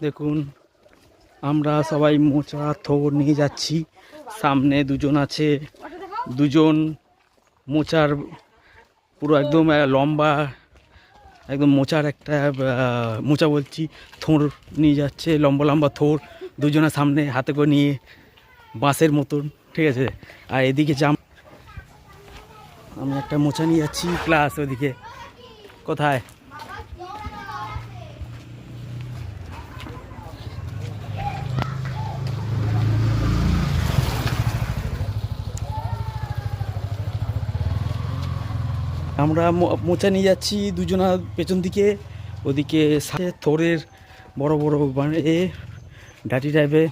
দেখুন আমরা সবাই মোচা থোড় নিয়ে যাচ্ছি। সামনে দুজন আছে, দুজন মোচার পুরো একদম লম্বা, একদম মোচার একটা মোচা বলছি, থোড় নিয়ে যাচ্ছে, লম্বা লম্বা থোড় দুজনের সামনে হাতে করে নিয়ে, বাঁশের মতন, ঠিক আছে। আর এদিকে আমি একটা মোচা নিয়ে যাচ্ছি, প্লাস ওদিকে কোথায় আমরা মোচা নিয়ে যাচ্ছি দুজনা পেছন দিকে, ওদিকে সাথে থোড়ের বড় বড় ডাটি টাইপে।